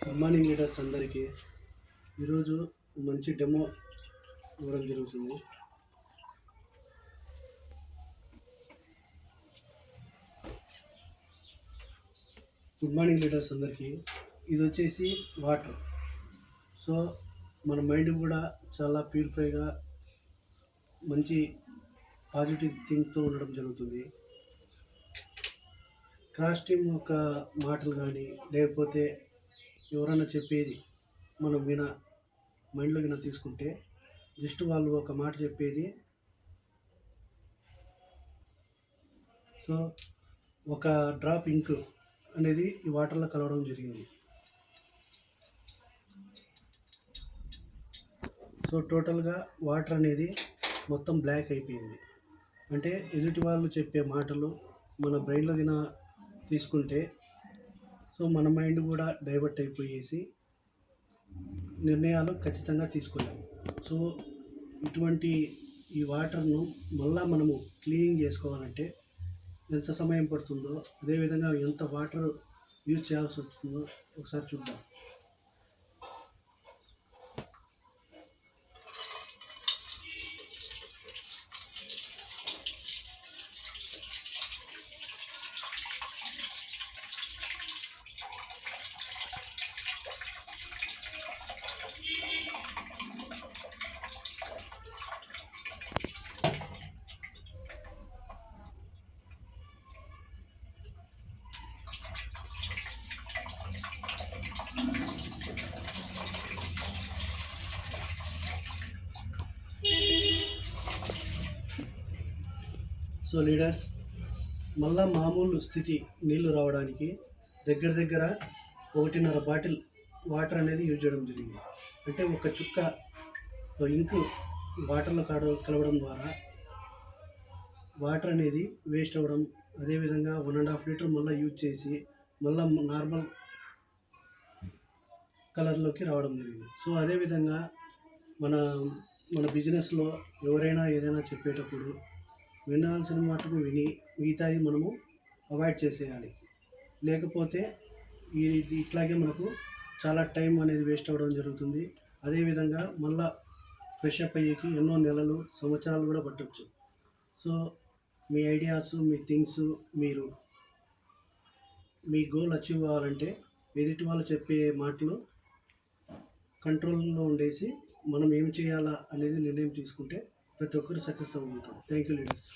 Good morning leaders అందరికీ. ఈరోజు మంచి డెమో ఇవ్వడం జరుగుతుంది. గుడ్ మార్నింగ్ లీడర్స్ అందరికీ. ఇది వచ్చేసి వాటర్. సో మన మైండ్ కూడా చాలా ప్యూరిఫైగా మంచి పాజిటివ్ థింక్తో ఉండడం జరుగుతుంది. క్రాష్ టీమ్ యొక్క మాటలు కానీ లేకపోతే ఎవరైనా చెప్పేది మనం మైండ్లో తీసుకుంటే జస్ట్ వాళ్ళు ఒక మాట చెప్పేది, సో ఒక డ్రాప్ ఇంక్ అనేది ఈ వాటర్లో కలవడం జరిగింది. సో టోటల్గా వాటర్ అనేది మొత్తం బ్లాక్ అయిపోయింది. అంటే ఎదుటి వాళ్ళు చెప్పే మాటలు మన బ్రెయిన్లో తీసుకుంటే సో మన మైండ్ కూడా డైవర్ట్ అయిపోయేసి నిర్ణయాలు ఖచ్చితంగా తీసుకోలేము. సో ఇటువంటి ఈ వాటర్ను మళ్ళా మనము క్లీనింగ్ చేసుకోవాలంటే ఎంత సమయం పడుతుందో, అదేవిధంగా ఎంత వాటర్ యూజ్ చేయాల్సి వస్తుందో ఒకసారి చూద్దాం. సో లీడర్స్, మళ్ళా మామూలు స్థితి నీళ్లు రావడానికి దగ్గర 1.5 బాటిల్ వాటర్ అనేది యూజ్ చేయడం జరిగింది. అంటే ఒక చుక్క ఇంక్ వాటర్లో కలవడం ద్వారా వాటర్ అనేది వేస్ట్ అవ్వడం, అదేవిధంగా 1.5 లీటర్ మళ్ళీ యూజ్ చేసి మళ్ళీ నార్మల్ కలర్లోకి రావడం జరిగింది. సో అదేవిధంగా మన బిజినెస్లో ఎవరైనా ఏదైనా చెప్పేటప్పుడు వినాల్సిన మాటకు విని మిగతాది మనము అవాయిడ్ చేసేయాలి. లేకపోతే ఇది ఇట్లాగే మనకు చాలా టైం అనేది వేస్ట్ అవ్వడం జరుగుతుంది. అదేవిధంగా మళ్ళా ఫ్రెష్ అప్ అయ్యేకి ఎన్నో నెలలు, సంవత్సరాలు కూడా పట్టవచ్చు. సో మీ ఐడియాస్, మీ థింగ్స్, మీరు మీ గోల్ అచీవ్ కావాలంటే ఎదుటి వాళ్ళు చెప్పే మాటలు కంట్రోల్లో ఉండేసి మనం ఏం చేయాలా అనేది నిర్ణయం తీసుకుంటే ప్రతి ఒక్కరు సక్సెస్ అవుతాం. Thank you leaders.